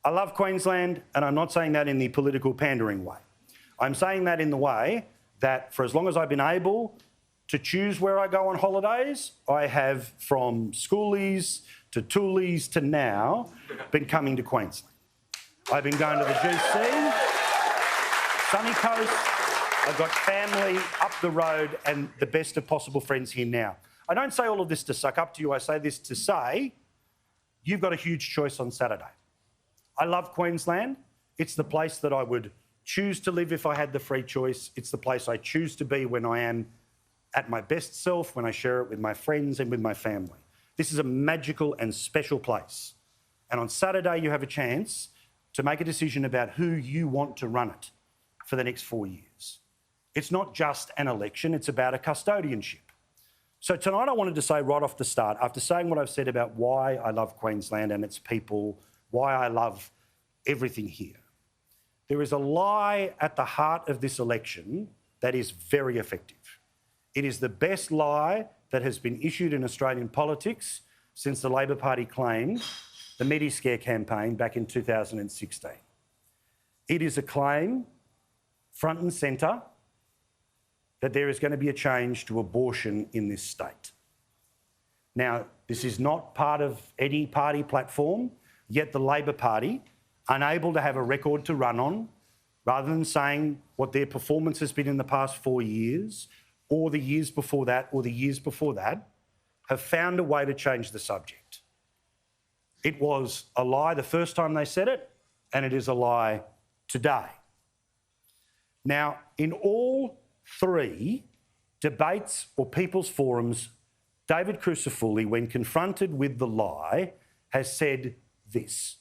I love Queensland, and I'm not saying that in the political pandering way. I'm saying that in the way that for as long as I've been able to choose where I go on holidays, I have, from schoolies to toolies to now, been coming to Queensland. I've been going to the GC, sunny coast. I've got family up the road and the best of possible friends here now. I don't say all of this to suck up to you. I say this to say you've got a huge choice on Saturday. I love Queensland. It's the place that I would choose to live if I had the free choice. It's the place I choose to be when I am at my best self, when I share it with my friends and with my family. This is a magical and special place. And on Saturday, you have a chance to make a decision about who you want to run it for the next 4 years. It's not just an election, it's about a custodianship. So tonight I wanted to say right off the start, after saying what I've said about why I love Queensland and its people, why I love everything here, there is a lie at the heart of this election that is very effective. It is the best lie that has been issued in Australian politics since the Labor Party claimed the Mediscare campaign back in 2016. It is a claim, front and centre, that there is going to be a change to abortion in this state. Now, this is not part of any party platform, yet the Labor Party, unable to have a record to run on, rather than saying what their performance has been in the past 4 years, or the years before that, or the years before that, have found a way to change the subject. It was a lie the first time they said it, and it is a lie today. Now, in all 3 debates or people's forums, David Crucifulli, when confronted with the lie, has said this.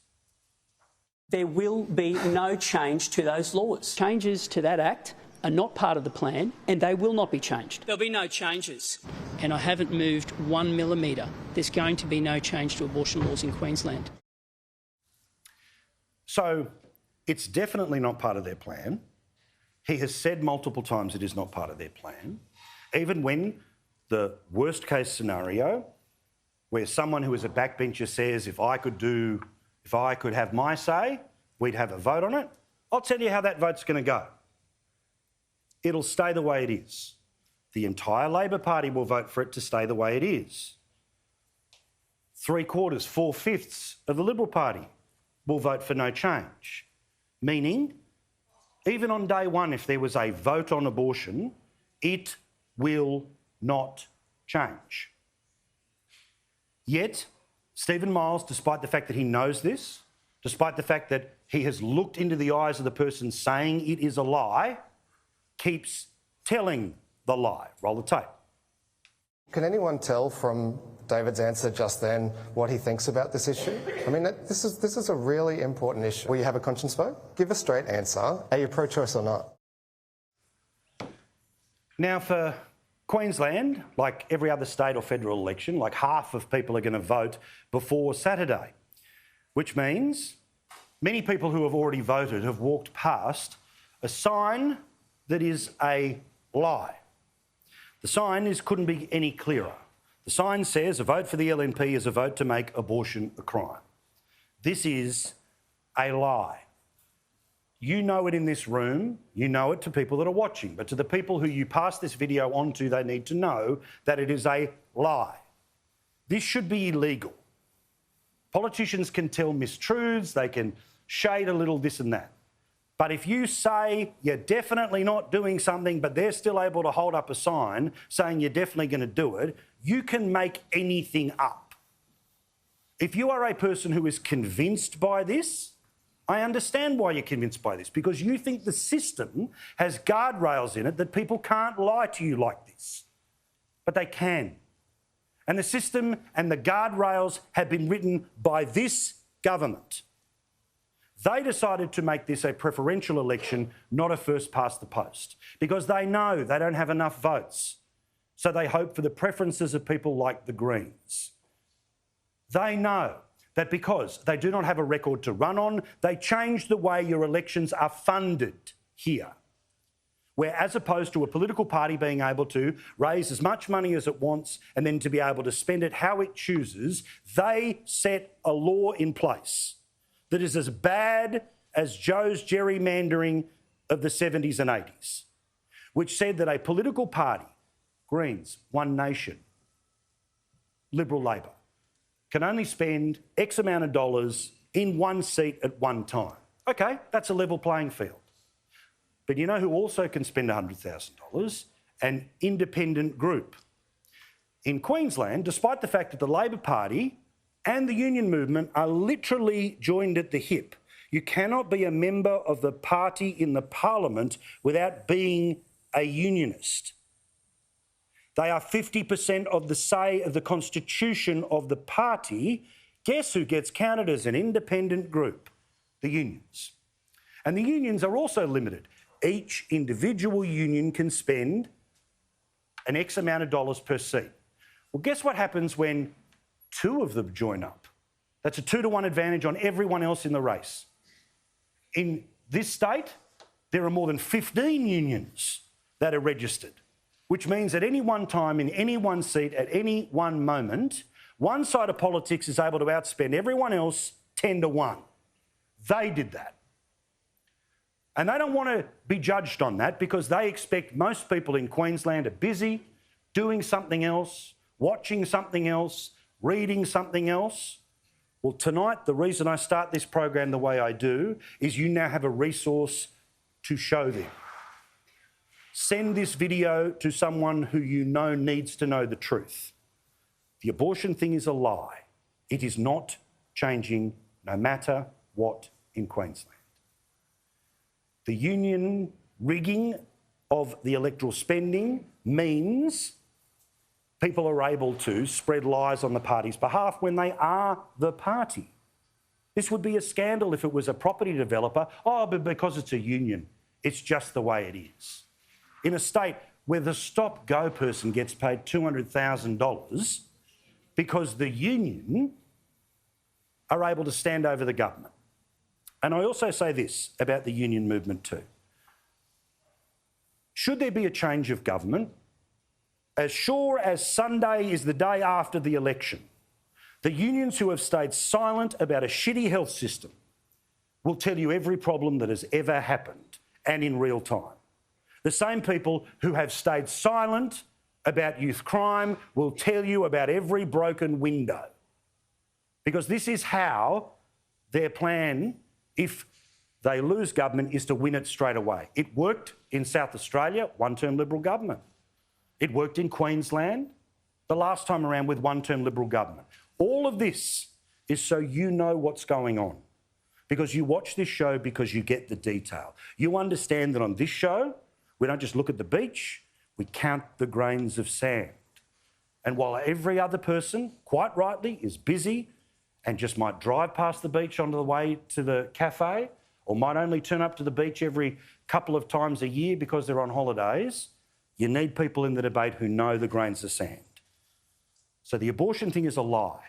There will be no change to those laws. Changes to that Act are not part of the plan and they will not be changed. There'll be no changes. And I haven't moved 1 millimetre. There's going to be no change to abortion laws in Queensland. So it's definitely not part of their plan. He has said multiple times it is not part of their plan, even when the worst case scenario, where someone who is a backbencher says, if I could have my say, we'd have a vote on it. I'll tell you how that vote's going to go. It'll stay the way it is. The entire Labor Party will vote for it to stay the way it is. 3/4, 4/5 of the Liberal Party will vote for no change, meaning even on day one, if there was a vote on abortion, it will not change. Yet, Stephen Miles, despite the fact that he knows this, despite the fact that he has looked into the eyes of the person saying it is a lie, keeps telling the lie. Roll the tape. Can anyone tell from David's answer just then what he thinks about this issue? I mean, this is a really important issue. Will you have a conscience vote? Give a straight answer. Are you pro-choice or not? Now, for Queensland, like every other state or federal election, like half of people are going to vote before Saturday, which means many people who have already voted have walked past a sign that is a lie. The sign couldn't be any clearer. The sign says a vote for the LNP is a vote to make abortion a crime. This is a lie. You know it in this room, you know it to people that are watching, but to the people who you pass this video on to, they need to know that it is a lie. This should be illegal. Politicians can tell mistruths, they can shade a little this and that. But if you say you're definitely not doing something, but they're still able to hold up a sign saying you're definitely going to do it, you can make anything up. If you are a person who is convinced by this, I understand why you're convinced by this, because you think the system has guardrails in it that people can't lie to you like this. But they can. And the system and the guardrails have been written by this government. They decided to make this a preferential election, not a first past the post, because they know they don't have enough votes. So they hope for the preferences of people like the Greens. They know that because they do not have a record to run on, they change the way your elections are funded here. Where as opposed to a political party being able to raise as much money as it wants and then to be able to spend it how it chooses, they set a law in place that is as bad as Joe's gerrymandering of the 70s and 80s, which said that a political party, Greens, One Nation, Liberal Labor, can only spend X amount of dollars in one seat at one time. Okay, that's a level playing field. But you know who also can spend $100,000? An independent group. In Queensland, despite the fact that the Labor Party and the union movement are literally joined at the hip, you cannot be a member of the party in the parliament without being a unionist. They are 50% of the say of the constitution of the party. Guess who gets counted as an independent group? The unions. And the unions are also limited. Each individual union can spend an X amount of dollars per seat. Well, guess what happens when two of them join up? That's a 2-to-1 advantage on everyone else in the race. In this state, there are more than 15 unions that are registered, which means at any one time, in any one seat, at any one moment, one side of politics is able to outspend everyone else 10-to-1. They did that. And they don't want to be judged on that because they expect most people in Queensland are busy, doing something else, watching something else, reading something else. Well, tonight, the reason I start this program the way I do is you now have a resource to show them. Send this video to someone who you know needs to know the truth. The abortion thing is a lie. It is not changing no matter what in Queensland. The union rigging of the electoral spending means people are able to spread lies on the party's behalf when they are the party. This would be a scandal if it was a property developer. Oh, but because it's a union, it's just the way it is. In a state where the stop-go person gets paid $200,000 because the union are able to stand over the government. And I also say this about the union movement too. Should there be a change of government, as sure as Sunday is the day after the election, the unions who have stayed silent about a shitty health system will tell you every problem that has ever happened and in real time. The same people who have stayed silent about youth crime will tell you about every broken window. Because this is how their plan, if they lose government, is to win it straight away. It worked in South Australia, one-term Liberal government. It worked in Queensland the last time around with one-term Liberal government. All of this is so you know what's going on. Because you watch this show because you get the detail. You understand that on this show, we don't just look at the beach, we count the grains of sand. And while every other person, quite rightly, is busy and just might drive past the beach on the way to the cafe, or might only turn up to the beach every couple of times a year because they're on holidays, you need people in the debate who know the grains of sand. So the abortion thing is a lie.